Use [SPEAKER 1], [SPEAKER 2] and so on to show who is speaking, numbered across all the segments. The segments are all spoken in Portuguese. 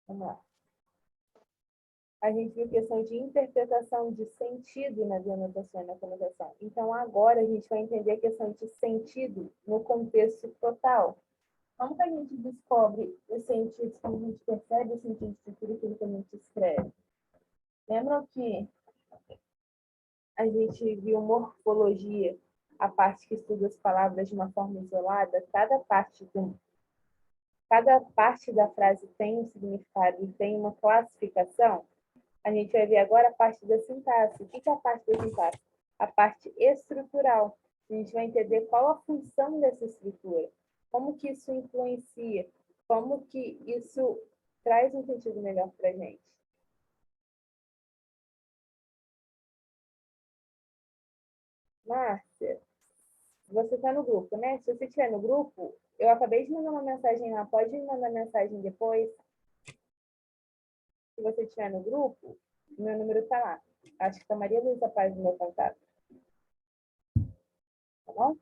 [SPEAKER 1] Vamos lá. A gente viu questão de interpretação de sentido na denotação e na conotação. Então, agora a gente vai entender a questão de sentido no contexto total. Como que a gente descobre os sentidos, como a gente percebe o sentido de tudo aquilo que a gente escreve? Lembram que a gente viu morfologia, a parte que estuda as palavras de uma forma isolada? Cada parte da frase tem um significado e tem uma classificação. A gente vai ver agora a parte da sintaxe. O que é a parte da sintaxe? A parte estrutural. A gente vai entender qual a função dessa estrutura, como que isso influencia, como que isso traz um sentido melhor para a gente. Márcia, você está no grupo, né? Se você estiver no grupo, eu acabei de mandar uma mensagem lá, pode me mandar mensagem depois. Se você estiver no grupo, meu número está lá. Acho que está Maria Luísa Paz no meu contato. Tá bom?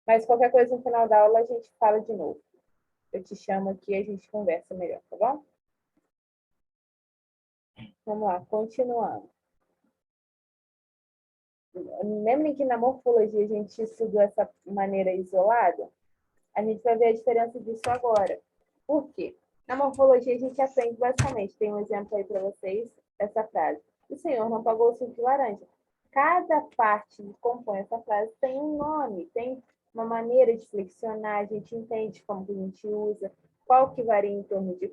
[SPEAKER 1] Mas qualquer coisa no final da aula a gente fala de novo. Eu te chamo aqui e a gente conversa melhor, tá bom? Vamos lá, continuando. Lembrem que na morfologia a gente estudou essa maneira isolada? A gente vai ver a diferença disso agora. Por quê? Na morfologia a gente aprende basicamente, tem um exemplo aí para vocês, essa frase. O senhor não pagou o suco de laranja. Cada parte que compõe essa frase tem um nome, tem uma maneira de flexionar, a gente entende como que a gente usa, qual que varia em torno de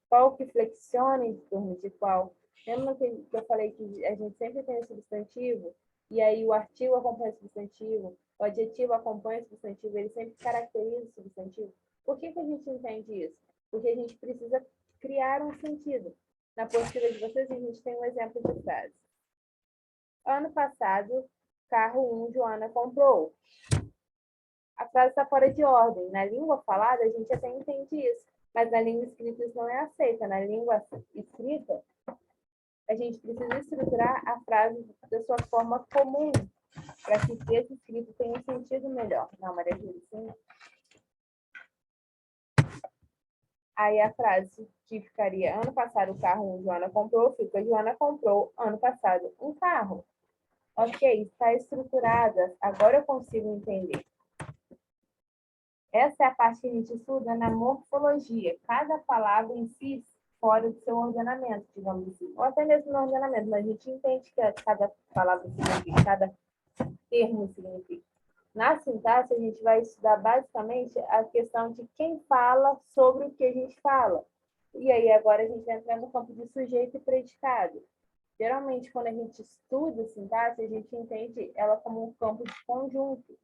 [SPEAKER 1] qual que flexiona em torno de qual. Lembra que eu falei que a gente sempre tem o substantivo, e aí o artigo acompanha o substantivo, o adjetivo acompanha o substantivo, ele sempre caracteriza o substantivo. Por que a gente entende isso? Porque a gente precisa criar um sentido. Na postura de vocês, a gente tem um exemplo de frase. Ano passado, carro 1 Joana comprou. A frase está fora de ordem. Na língua falada, a gente até entende isso. Mas na língua escrita isso não é aceita. Na língua escrita, a gente precisa estruturar a frase da sua forma comum, para que o texto escrito tenha um sentido melhor. Não, Maria Júlia, sim. Aí a frase que ficaria, ano passado o carro Joana comprou, fica, Joana comprou ano passado um carro. Ok, está estruturada, agora eu consigo entender. Essa é a parte que a gente estuda na morfologia. Cada palavra em si fora do seu ordenamento, digamos assim. Ou até mesmo no ordenamento, mas a gente entende que cada palavra significa, cada termo significa. Na sintaxe, a gente vai estudar basicamente a questão de quem fala sobre o que a gente fala. E aí, agora a gente vai entrar no campo de sujeito e predicado. Geralmente, quando a gente estuda a sintaxe, a gente entende ela como um campo de conjunto,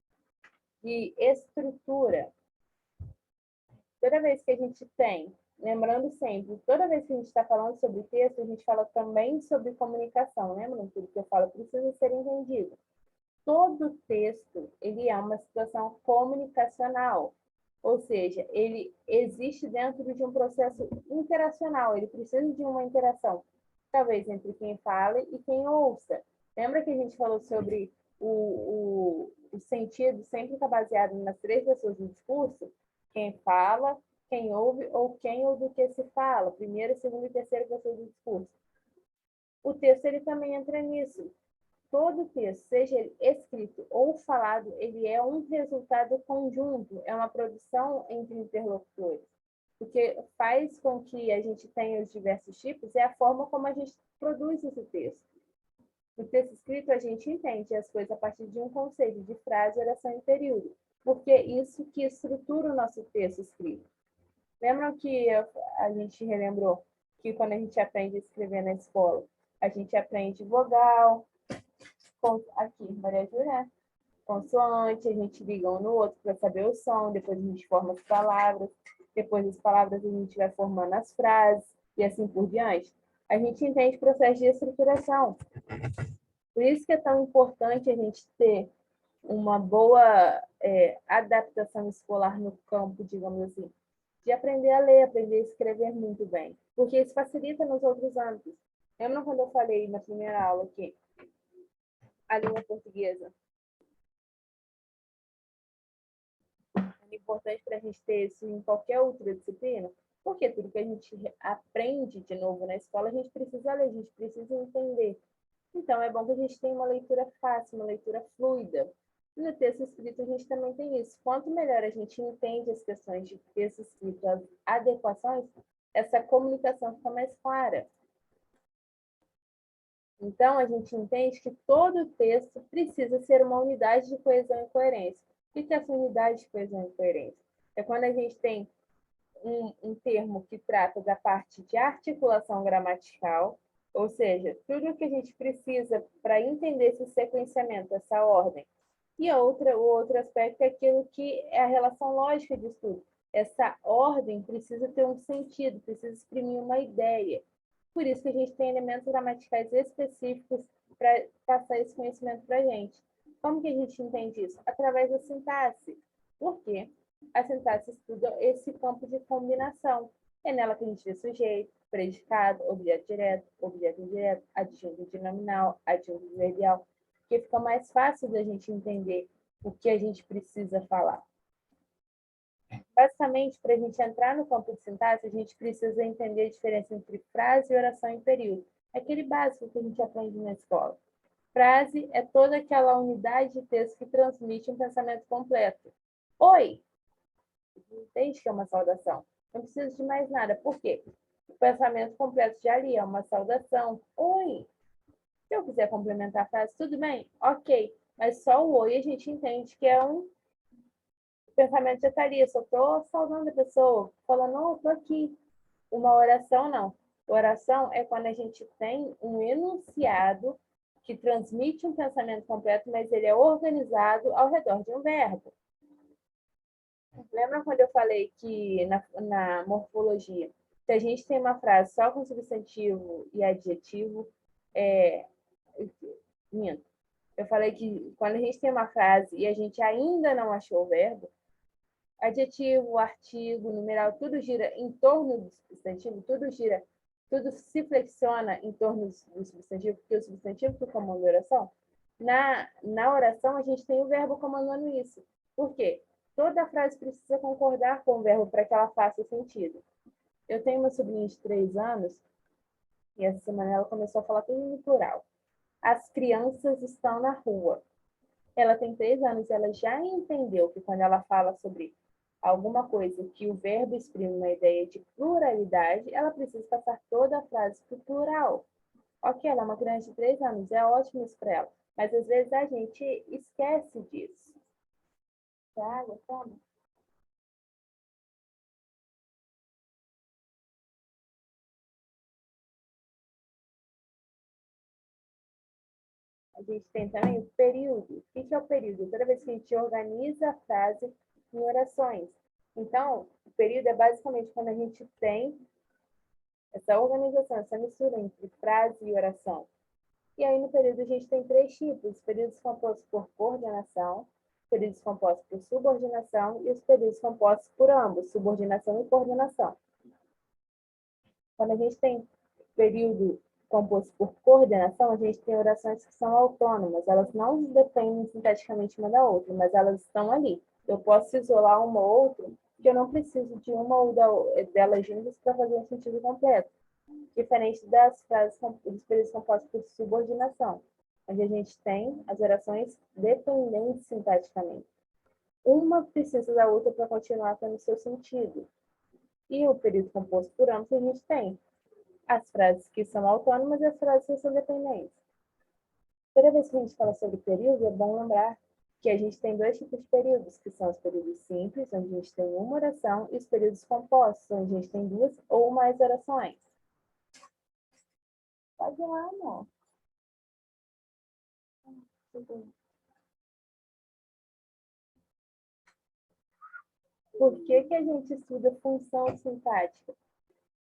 [SPEAKER 1] de estrutura. Toda vez que a gente tem, lembrando sempre, toda vez que a gente está falando sobre texto, a gente fala também sobre comunicação. Lembram tudo que eu falo? Precisa ser entendido. Todo texto, ele é uma situação comunicacional, ou seja, ele existe dentro de um processo interacional, ele precisa de uma interação, talvez entre quem fala e quem ouça. Lembra que a gente falou sobre o sentido sempre está baseado nas três pessoas do discurso? Quem fala, quem ouve ou quem ou do que se fala, primeira, segunda e terceira pessoa do discurso. O texto ele também entra nisso. Todo texto, seja ele escrito ou falado, ele é um resultado conjunto, é uma produção entre interlocutores. O que faz com que a gente tenha os diversos tipos é a forma como a gente produz esse texto. No texto escrito, a gente entende as coisas a partir de um conceito de frase, oração e período, porque é isso que estrutura o nosso texto escrito. Lembram que a gente relembrou que quando a gente aprende a escrever na escola, a gente aprende vogal, aqui, Maria Júlia, consoante, a gente liga um no outro para saber o som, depois a gente forma as palavras, depois das palavras a gente vai formando as frases e assim por diante. A gente entende o processo de estruturação. Por isso que é tão importante a gente ter uma boa adaptação escolar no campo, digamos assim, de aprender a ler, aprender a escrever muito bem, porque isso facilita nos outros âmbitos. Lembra quando eu falei na primeira aula que a língua portuguesa é importante para a gente ter isso em qualquer outra disciplina? Porque tudo que a gente aprende de novo na escola, a gente precisa ler, a gente precisa entender. Então, é bom que a gente tenha uma leitura fácil, uma leitura fluida. E no texto escrito, a gente também tem isso. Quanto melhor a gente entende as questões de texto escrito, as adequações, essa comunicação fica mais clara. Então, a gente entende que todo texto precisa ser uma unidade de coesão e coerência. O que é essa unidade de coesão e coerência? É quando a gente tem um termo que trata da parte de articulação gramatical, ou seja, tudo o que a gente precisa para entender esse sequenciamento, essa ordem. E o outro aspecto é aquilo que é a relação lógica de estudo. Essa ordem precisa ter um sentido, precisa exprimir uma ideia. Por isso que a gente tem elementos gramaticais específicos para passar esse conhecimento para a gente. Como que a gente entende isso? Através da sintaxe. Por quê? A sintaxe estuda esse campo de combinação. É nela que a gente vê sujeito, predicado, objeto direto, objeto indireto, adjunto nominal, adjunto adverbial, porque fica mais fácil da gente entender o que a gente precisa falar. Basicamente, para a gente entrar no campo de sintaxe, a gente precisa entender a diferença entre frase, oração e período. É aquele básico que a gente aprende na escola. Frase é toda aquela unidade de texto que transmite um pensamento completo. Oi! Entende que é uma saudação. Não precisa de mais nada. Por quê? O pensamento completo já ali é uma saudação. Oi! Se eu quiser complementar a frase, tudo bem? Ok. Mas só o oi a gente entende que é um pensamento já estaria. Só estou saudando a pessoa, falando, não, estou aqui. Uma oração, não. Oração é quando a gente tem um enunciado que transmite um pensamento completo, mas ele é organizado ao redor de um verbo. Lembra quando eu falei que na morfologia, se a gente tem uma frase só com substantivo e adjetivo, minto. Eu falei que quando a gente tem uma frase e a gente ainda não achou o verbo, adjetivo, artigo, numeral, tudo gira em torno do substantivo, tudo se flexiona em torno do substantivo, porque o substantivo que comanda a oração. Na oração, a gente tem o verbo comandando isso. Por quê? Toda frase precisa concordar com o verbo para que ela faça sentido. Eu tenho uma sobrinha de 3 anos, e essa semana ela começou a falar tudo no plural. As crianças estão na rua. Ela tem 3 anos e ela já entendeu que quando ela fala sobre alguma coisa que o verbo exprime uma ideia de pluralidade, ela precisa passar toda a frase para o plural. Ok, ela é uma criança de 3 anos, é ótimo isso para ela. Mas às vezes a gente esquece disso. Água, toma. A gente tem também o período. O que é o período? Toda vez que a gente organiza a frase em orações. Então, o período é basicamente quando a gente tem essa organização, essa mistura entre frase e oração. E aí, no período, a gente tem 3 tipos: períodos compostos por coordenação, períodos compostos por subordinação e os períodos compostos por ambos, subordinação e coordenação. Quando a gente tem período composto por coordenação, a gente tem orações que são autônomas, elas não dependem sinteticamente uma da outra, mas elas estão ali. Eu posso isolar uma ou outra, que eu não preciso de uma ou delas juntas para fazer um sentido completo. Diferente das frases dos períodos compostos por subordinação, onde a gente tem as orações dependentes sintaticamente. Uma precisa da outra para continuar tendo seu sentido. E o período composto por ambos, a gente tem as frases que são autônomas e as frases que são dependentes. Toda vez que a gente fala sobre período, é bom lembrar que a gente tem 2 tipos de períodos, que são os períodos simples, onde a gente tem uma oração, e os períodos compostos, onde a gente tem 2 ou mais orações. Pode ir lá, amor. Por que a gente estuda função sintática?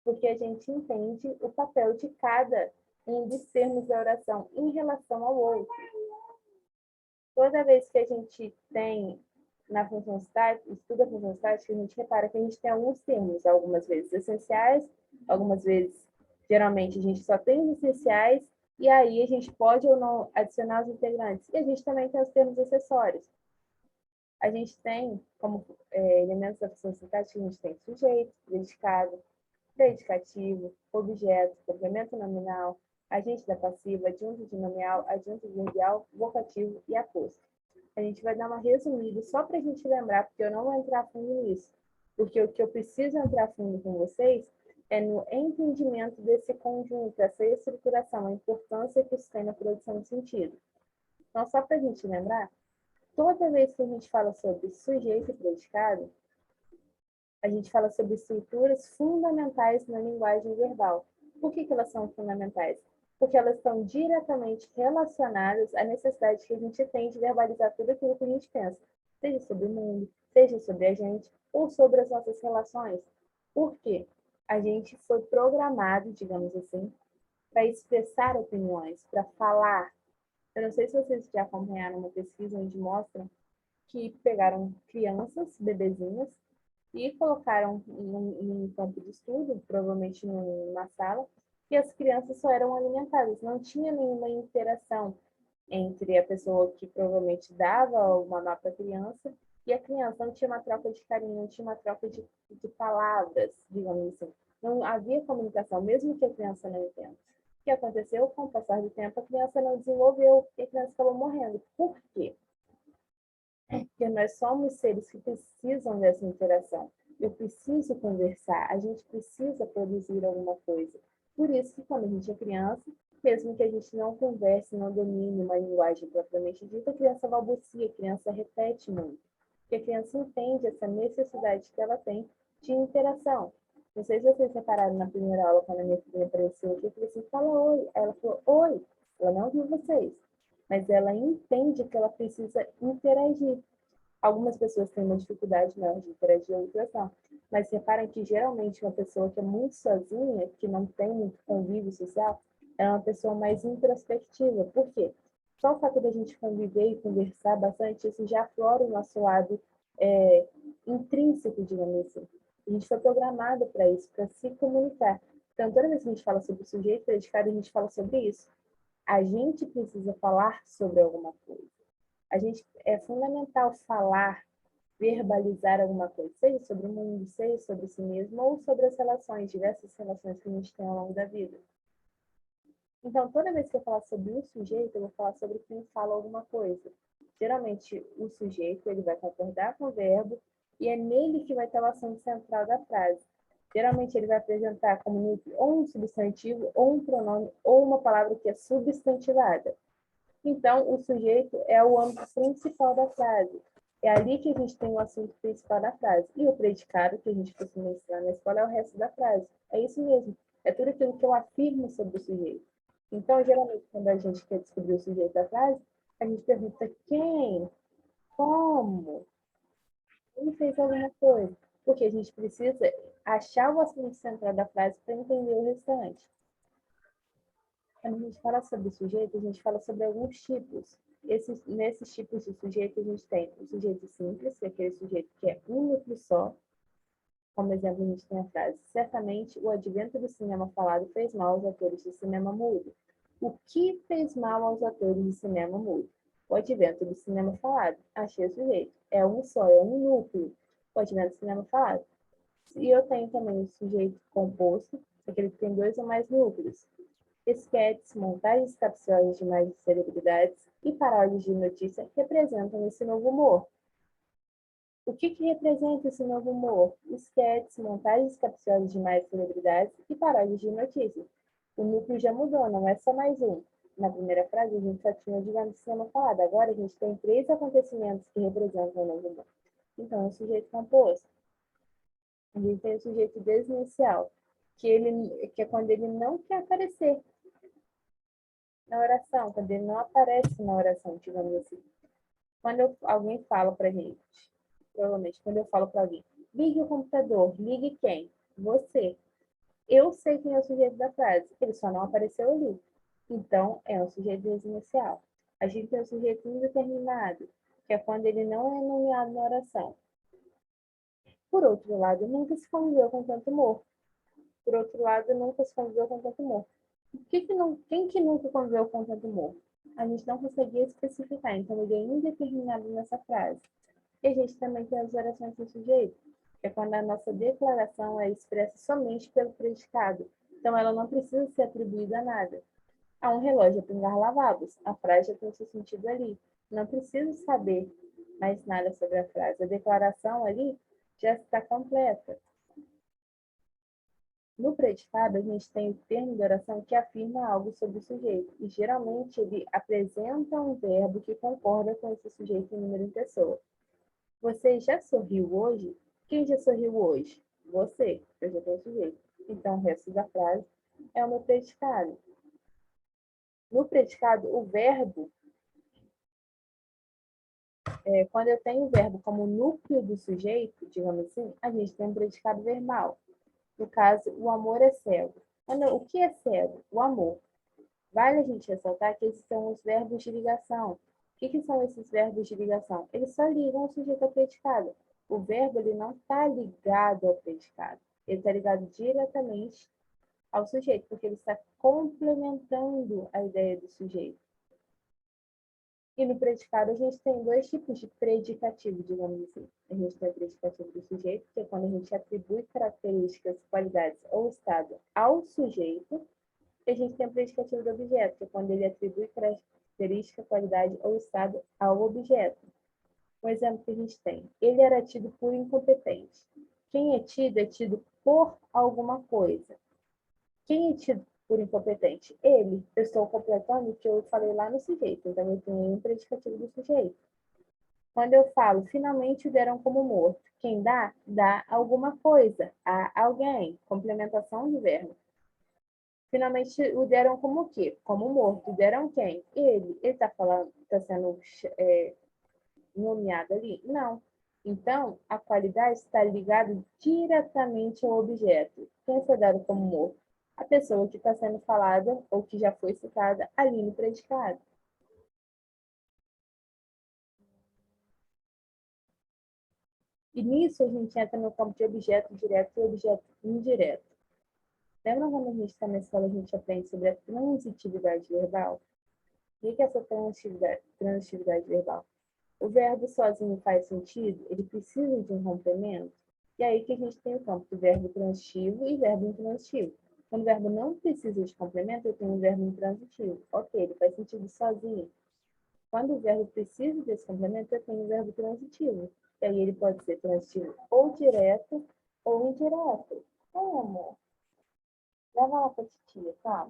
[SPEAKER 1] Porque a gente entende o papel de cada um dos termos da oração em relação ao outro. Toda vez que a gente tem na função sintática, estuda a função sintática, a gente repara que a gente tem alguns termos, algumas vezes essenciais, algumas vezes, geralmente, a gente só tem os essenciais, e aí a gente pode ou não adicionar os integrantes. E a gente também tem os termos acessórios. A gente tem, como elementos da função sintática, a gente tem sujeito, predicado, predicativo, objeto, complemento nominal, agente da passiva, adjunto de nominal, adjunto adverbial, vocativo e acústico. A gente vai dar uma resumida só para a gente lembrar, porque eu não vou entrar fundo nisso. Porque o que eu preciso entrar fundo com vocês é no entendimento desse conjunto, essa estruturação, a importância que isso tem na produção de sentido. Então, só para a gente lembrar, toda vez que a gente fala sobre sujeito e predicado, a gente fala sobre estruturas fundamentais na linguagem verbal. Por que elas são fundamentais? Porque elas estão diretamente relacionadas à necessidade que a gente tem de verbalizar tudo aquilo que a gente pensa, seja sobre o mundo, seja sobre a gente, ou sobre as nossas relações. Por quê? A gente foi programado, digamos assim, para expressar opiniões, para falar. Eu não sei se vocês já acompanharam uma pesquisa onde mostram que pegaram crianças, bebezinhas, e colocaram em um campo de estudo, provavelmente numa sala, e as crianças só eram alimentadas, não tinha nenhuma interação entre a pessoa que provavelmente dava o mamar para a criança e a criança. Não tinha uma troca de carinho, não tinha uma troca de palavras, digamos assim. Não havia comunicação, mesmo que a criança não entenda. O que aconteceu? Com o passar do tempo, a criança não desenvolveu e a criança acabou morrendo. Por quê? Porque nós somos seres que precisam dessa interação. Eu preciso conversar, a gente precisa produzir alguma coisa. Por isso que quando a gente é criança, mesmo que a gente não converse, não domine uma linguagem propriamente dita, a criança balbucia, a criança repete muito. Porque a criança entende essa necessidade que ela tem de interação. Não sei se vocês repararam na primeira aula, quando a minha filha apareceu aqui, eu falei assim, fala oi. Aí ela falou, oi. Ela não viu vocês, mas ela entende que ela precisa interagir. Algumas pessoas têm uma dificuldade maior de interagir, outras não. Mas reparem que geralmente uma pessoa que é muito sozinha, que não tem muito convívio social, é uma pessoa mais introspectiva. Por quê? Só o fato da gente conviver e conversar bastante, isso já aflora o nosso lado intrínseco, digamos assim. A gente foi programado para isso, para se comunicar. Então, toda vez que a gente fala sobre o sujeito predicado, a gente fala sobre isso. A gente precisa falar sobre alguma coisa. É fundamental falar, verbalizar alguma coisa, seja sobre o mundo, seja sobre si mesmo, ou sobre as relações, diversas relações que a gente tem ao longo da vida. Então, toda vez que eu falar sobre o sujeito, eu vou falar sobre quem fala alguma coisa. Geralmente, o sujeito ele vai concordar com o verbo e é nele que vai estar o assunto central da frase. Geralmente, ele vai apresentar como núcleo ou um substantivo, ou um pronome, ou uma palavra que é substantivada. Então, o sujeito é o âmbito principal da frase. É ali que a gente tem o assunto principal da frase. E o predicado, que a gente costuma ensinar na escola, é o resto da frase. É isso mesmo. É tudo aquilo que eu afirmo sobre o sujeito. Então, geralmente, quando a gente quer descobrir o sujeito da frase, a gente pergunta quem, como, quem fez alguma coisa. Porque a gente precisa achar o assunto central da frase para entender o restante. Quando a gente fala sobre sujeito, a gente fala sobre alguns tipos. Nesses tipos de sujeito, a gente tem o sujeito simples, que é aquele sujeito que é um núcleo só. Como exemplo, a gente tem a frase: certamente o advento do cinema falado fez mal aos atores de cinema mudo. O que fez mal aos atores de cinema mudo? O advento do cinema falado. Achei o sujeito. É um só, é um núcleo. O advento do cinema falado. E eu tenho também o sujeito composto, aquele que tem dois ou mais núcleos. Esquetes, montagens capciosas de mais de celebridades e paródias de notícia representam esse novo humor. O que representa esse novo humor? Esquetes, montagens capciosas de mais celebridades e paródias de notícias. O núcleo já mudou, não é só mais um. Na primeira frase, a gente só tinha o divã do cinema falado. Agora, a gente tem 3 acontecimentos que representam o novo humor. Então, é o sujeito composto. A gente tem o sujeito desinicial, que é quando ele não quer aparecer na oração, quando ele não aparece na oração, digamos assim. Quando alguém fala pra gente, provavelmente, quando eu falo para alguém, ligue o computador, ligue quem? Você. Eu sei quem é o sujeito da frase, ele só não apareceu ali. Então, é um sujeito inicial. A gente tem o sujeito indeterminado, que é quando ele não é nomeado na oração. Por outro lado, nunca se conviveu com tanto humor. Por outro lado, nunca se conviveu com tanto humor. Quem que nunca conviveu com tanto humor? A gente não conseguia especificar, então ele é indeterminado nessa frase. E a gente também tem as orações do sujeito. É quando a nossa declaração é expressa somente pelo predicado. Então, ela não precisa ser atribuída a nada. A um relógio a pingar lavabos. A frase já tem seu sentido ali. Não preciso saber mais nada sobre a frase. A declaração ali já está completa. No predicado, a gente tem o termo de oração que afirma algo sobre o sujeito. E, geralmente, ele apresenta um verbo que concorda com esse sujeito em número em pessoa. Você já sorriu hoje? Quem já sorriu hoje? Você. Eu já tenho sujeito. Então, o resto da frase é o meu predicado. No predicado, o verbo, quando eu tenho o verbo como núcleo do sujeito, digamos assim, a gente tem um predicado verbal. No caso, o amor é cego. O que é cego? O amor. Vale a gente ressaltar que esses são os verbos de ligação. O que são esses verbos de ligação? Eles só ligam o sujeito ao predicado. O verbo ele não está ligado ao predicado. Ele está ligado diretamente ao sujeito, porque ele está complementando a ideia do sujeito. E no predicado, a gente tem dois tipos de predicativo, digamos assim. A gente tem o predicativo do sujeito, que é quando a gente atribui características, qualidades ou estado ao sujeito. E a gente tem o predicativo do objeto, que é quando ele atribui característica, qualidade ou estado ao objeto. Um exemplo que a gente tem. Ele era tido por incompetente. Quem é tido por alguma coisa. Quem é tido por incompetente? Ele. Eu estou completando o que eu falei lá no sujeito. Então, eu tenho um predicativo do sujeito. Quando eu falo, finalmente o deram como morto. Quem dá? Dá alguma coisa a alguém. Complementação do verbo. Finalmente o deram como o quê? Como morto. Deram quem? Ele. Ele está falando, está sendo nomeado ali? Não. Então, a qualidade está ligada diretamente ao objeto. Quem foi dado como morto? A pessoa que está sendo falada ou que já foi citada ali no predicado. E nisso a gente entra no campo de objeto direto e objeto indireto. Lembra quando a gente está na escola, a gente aprende sobre a transitividade verbal? O que é essa transitividade verbal? O verbo sozinho faz sentido? Ele precisa de um complemento? E aí que a gente tem o campo do verbo transitivo e verbo intransitivo. Quando o verbo não precisa de complemento, eu tenho um verbo intransitivo. Ok, ele faz sentido sozinho. Quando o verbo precisa desse complemento, eu tenho o verbo transitivo. E aí ele pode ser transitivo ou direto ou indireto. Como? Leva lá pra titia, tá?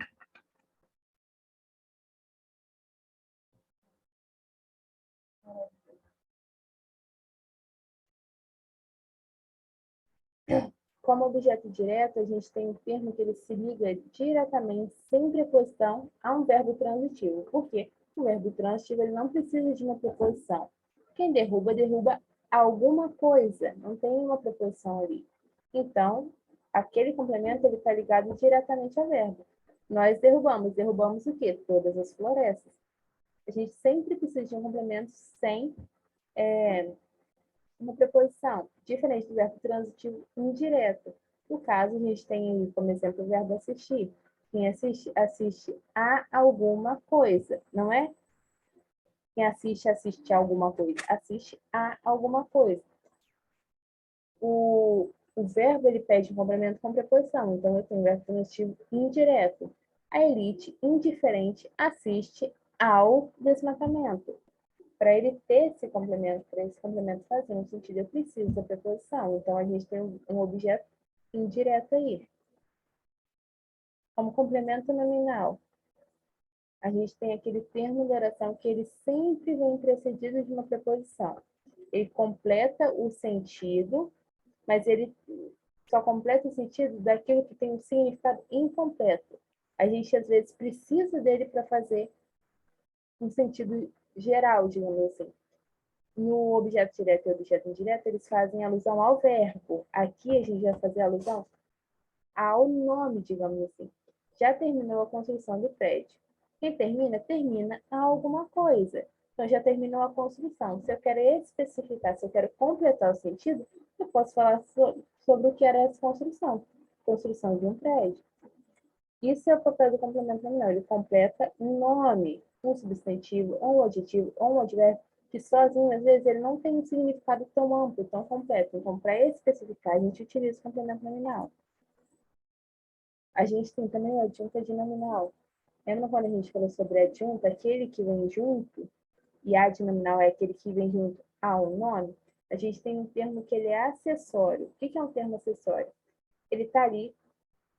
[SPEAKER 1] Como objeto direto, a gente tem um termo que ele se liga diretamente, sem preposição, a um verbo transitivo. Por quê? O verbo transitivo ele não precisa de uma preposição. Quem derruba, derruba alguma coisa, não tem uma preposição ali. Então, aquele complemento ele está ligado diretamente ao verbo. Nós derrubamos. Derrubamos o quê? Todas as florestas. A gente sempre precisa de um complemento sem uma preposição, diferente do verbo transitivo indireto. No caso, a gente tem como exemplo o verbo assistir. Quem assiste, assiste a alguma coisa, não é? Quem assiste, assiste a alguma coisa. Assiste a alguma coisa. O verbo, ele pede um complemento com preposição. Então, eu tenho o verbo transitivo indireto. A elite indiferente assiste ao desmatamento. Para ele ter esse complemento, para esse complemento fazer um sentido, eu preciso da preposição. Então, a gente tem um objeto indireto aí. Como complemento nominal, a gente tem aquele termo de oração que ele sempre vem precedido de uma preposição. Ele completa o sentido, mas ele só completa o sentido daquilo que tem um significado incompleto. A gente, às vezes, precisa dele para fazer um sentido geral, digamos assim. No objeto direto e objeto indireto, eles fazem alusão ao verbo. Aqui a gente vai fazer alusão ao nome, digamos assim. Já terminou a construção do prédio. Quem termina, termina alguma coisa. Então, já terminou a construção. Se eu quero especificar, se eu quero completar o sentido, eu posso falar sobre o que era essa construção. Construção de um prédio. Isso é o papel do complemento nominal. Ele completa um nome, um substantivo, um adjetivo ou um advérbio que sozinho, às vezes, ele não tem um significado tão amplo, tão completo. Então, para especificar, a gente utiliza o complemento nominal. A gente tem também o adjunto adnominal. Lembra quando a gente falou sobre adjunto, aquele que vem junto, e adnominal é aquele que vem junto ao nome? A gente tem um termo que ele é acessório. O que é um termo acessório? Ele está ali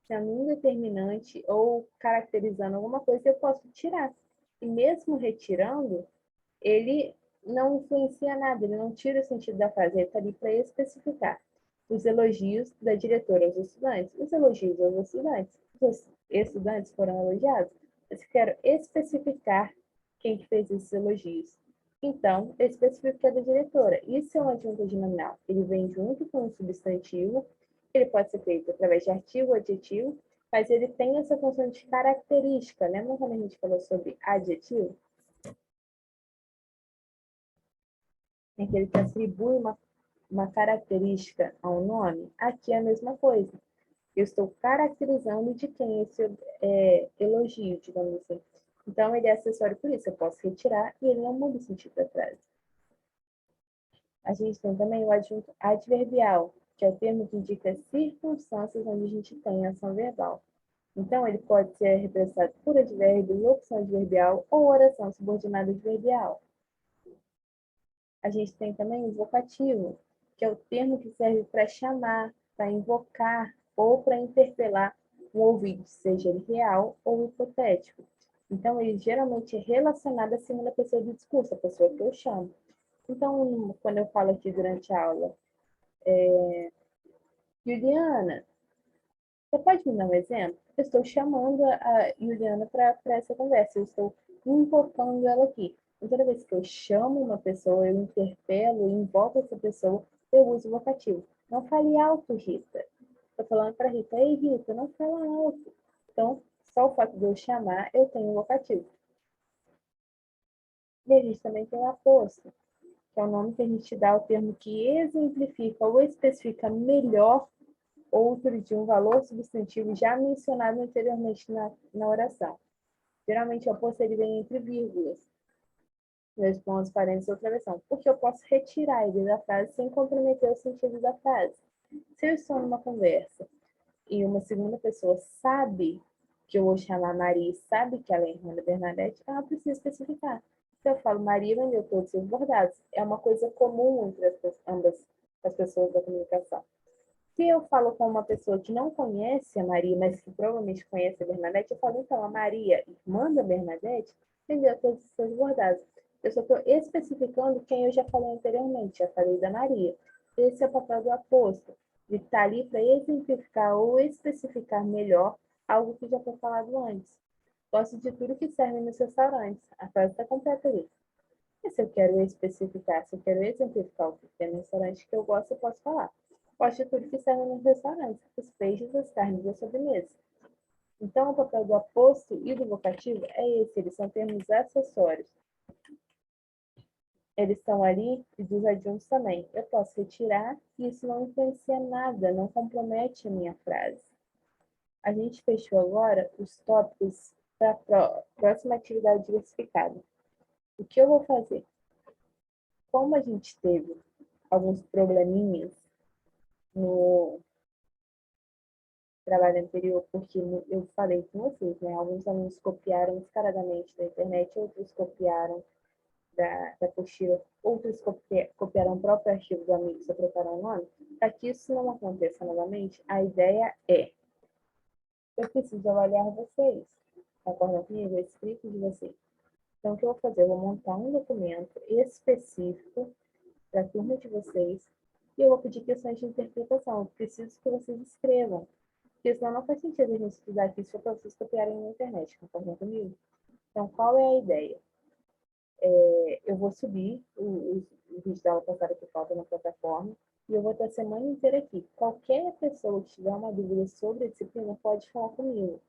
[SPEAKER 1] sendo um determinante ou caracterizando alguma coisa, eu posso tirar. E mesmo retirando, ele não influencia nada, ele não tira o sentido da frase, ele está ali para especificar. Os elogios da diretora aos estudantes. Os elogios aos estudantes. Os estudantes foram elogiados. Mas eu quero especificar quem que fez esses elogios. Então, eu especifico que é da diretora. Isso é um adjunto adnominal. Ele vem junto com um substantivo. Ele pode ser feito através de artigo ou adjetivo, mas ele tem essa função de característica. Lembra quando a gente falou sobre adjetivo? Em que ele atribui uma característica ao nome, aqui é a mesma coisa. Eu estou caracterizando de quem esse elogio, digamos assim. Então, ele é acessório por isso. Eu posso retirar e ele não muda o sentido da frase. A gente tem também o adjunto adverbial, que é o termo que indica circunstâncias onde a gente tem ação verbal. Então, ele pode ser representado por advérbio, locução adverbial ou oração subordinada adverbial. A gente tem também o vocativo, que é o termo que serve para chamar, para invocar ou para interpelar um ouvido, seja ele real ou hipotético. Então, ele geralmente é relacionado à segunda pessoa do discurso, a pessoa que eu chamo. Então, quando eu falo aqui durante a aula, Juliana, você pode me dar um exemplo? Eu estou chamando a Juliana para essa conversa, eu estou invocando ela aqui. E toda vez que eu chamo uma pessoa, eu interpelo, invoco essa pessoa, eu uso o vocativo. Não fale alto, Rita. Estou falando para Rita, ei, Rita, não fala alto. Então, só o fato de eu chamar, eu tenho um vocativo. E a gente também tem o aposto, que é o nome que a gente dá ao termo que exemplifica ou especifica melhor outro de um valor substantivo já mencionado anteriormente na oração. Geralmente, o oposto ele vem entre vírgulas, dois pontos, parênteses ou travessão, porque eu posso retirar ele da frase sem comprometer o sentido da frase. Se eu estou numa conversa e uma segunda pessoa sabe que eu vou chamar Maria e sabe que ela é irmã da Bernadette, ela precisa especificar. Se eu falo Maria vendeu todos os seus bordados, é uma coisa comum entre ambas as pessoas da comunicação. Se eu falo com uma pessoa que não conhece a Maria, mas que provavelmente conhece a Bernadette, eu falo, então, a Maria, irmã da Bernadette, vendeu todos os seus bordados. Eu só estou especificando quem eu já falei anteriormente, já falei da Maria. Esse é o papel do aposto, de estar ali para exemplificar ou especificar melhor algo que já foi falado antes. Gosto de tudo que serve nos restaurantes. A frase está completa ali. E se eu quero especificar, se eu quero exemplificar o que tem no restaurante que eu gosto, eu posso falar. Gosto de tudo que serve nos restaurantes, os peixes, as carnes e a sobremesa. Então, o papel do aposto e do vocativo é esse, eles são termos acessórios. Eles estão ali e dos adjuntos também. Eu posso retirar e isso não influencia nada, não compromete a minha frase. A gente fechou agora os tópicos para a próxima atividade diversificada. O que eu vou fazer? Como a gente teve alguns probleminhas no trabalho anterior, porque eu falei com vocês, né? Alguns alunos copiaram descaradamente da internet, outros copiaram da apostila, outros copiaram o próprio arquivo do amigo, só trocaram o nome. Para que isso não aconteça novamente, a ideia é, eu preciso avaliar vocês, concordam comigo? Eu explico de vocês. Então, o que eu vou fazer? Eu vou montar um documento específico para a turma de vocês e eu vou pedir questões de interpretação. Eu preciso que vocês escrevam. Porque senão não faz sentido a gente estudar aqui se for para vocês copiarem na internet, concordam comigo? Então, qual é a ideia? Eu vou subir o vídeo da aula passada que falta na plataforma e eu vou estar a semana inteira aqui. Qualquer pessoa que tiver uma dúvida sobre a disciplina pode falar comigo.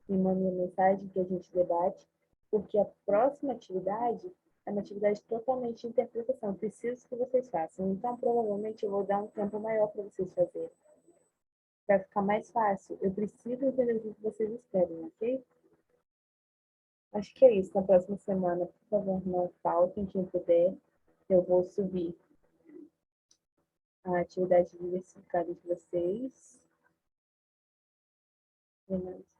[SPEAKER 1] Me manda uma mensagem que a gente debate, porque a próxima atividade é uma atividade totalmente de interpretação. Preciso que vocês façam. Então, provavelmente, eu vou dar um tempo maior para vocês fazerem. Para ficar mais fácil, eu preciso entender o que vocês esperam, ok? Acho que é isso. Na próxima semana, por favor, não faltem quem puder. Eu vou subir a atividade diversificada de vocês.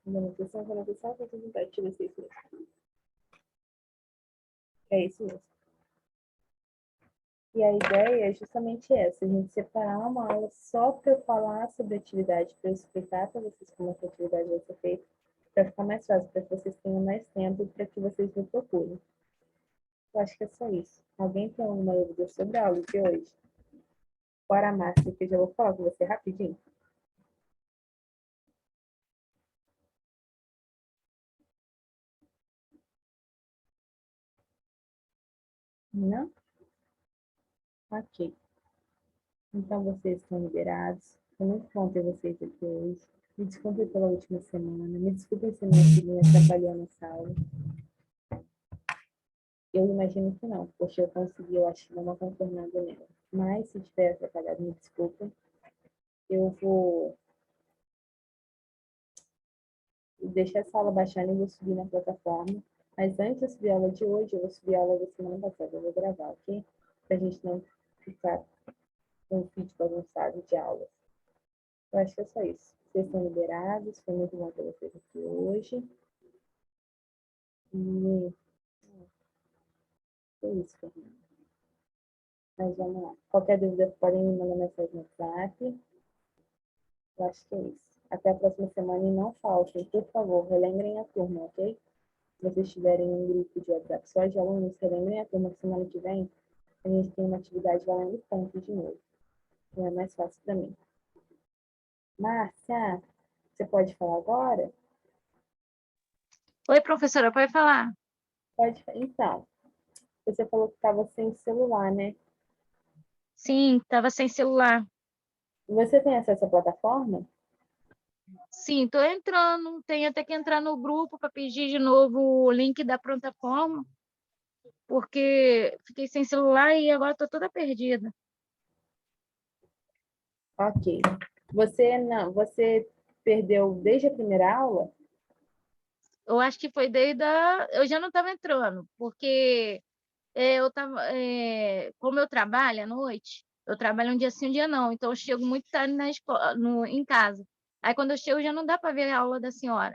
[SPEAKER 1] Manutenção, atividade de vocês mesmo. É isso mesmo. E a ideia é justamente essa, a gente separar uma aula só para eu falar sobre a atividade, para eu explicar para vocês como essa atividade vai ser feita, para ficar mais fácil, para que vocês tenham mais tempo, para que vocês me procurem. Eu acho que é só isso. Alguém tem alguma dúvida sobre a aula de hoje? Bora, Márcia, que eu já vou falar com você rapidinho. Não? Ok. Então, vocês estão liberados. Foi muito bom ter vocês aqui hoje. Me desculpe pela última semana. Me desculpe se minha filhinha atrapalhou nessa aula. Eu imagino que não, porque eu consegui, eu acho, dar uma contornada nela. Mas, se tiver atrapalhado, me desculpa. Eu vou deixar essa aula baixando e vou subir na plataforma. Mas antes de subir a aula de hoje, eu vou subir a aula da semana passada. Eu vou gravar, ok? Pra gente não ficar com o feed bagunçado de aulas. Eu acho que é só isso. Vocês estão liberados. Foi muito bom ter vocês aqui hoje. E é isso, Fernanda. Mas vamos lá. Qualquer dúvida, podem me mandar mensagem no WhatsApp. Eu acho que é isso. Até a próxima semana e não faltem, por favor, relembrem a turma, ok? Se vocês tiverem um grupo de WhatsApp só de alunos, relembrem a turma que semana que vem a gente tem uma atividade valendo ponto de novo. Então é mais fácil para mim. Márcia, você pode falar agora?
[SPEAKER 2] Oi, professora, pode falar?
[SPEAKER 1] Pode. Então, você falou que estava sem celular, né?
[SPEAKER 2] Sim, estava sem celular.
[SPEAKER 1] Você tem acesso à plataforma?
[SPEAKER 2] Sim, estou entrando. Tenho até que entrar no grupo para pedir de novo o link da plataforma, porque fiquei sem celular e agora estou toda perdida.
[SPEAKER 1] Ok. Você perdeu desde a primeira aula?
[SPEAKER 2] Eu acho que foi desde a... Eu já não estava entrando, porque eu tava, como eu trabalho à noite, eu trabalho um dia sim, um dia não, então eu chego muito tarde na escola, em casa. Aí quando eu chego já não dá para ver a aula da senhora.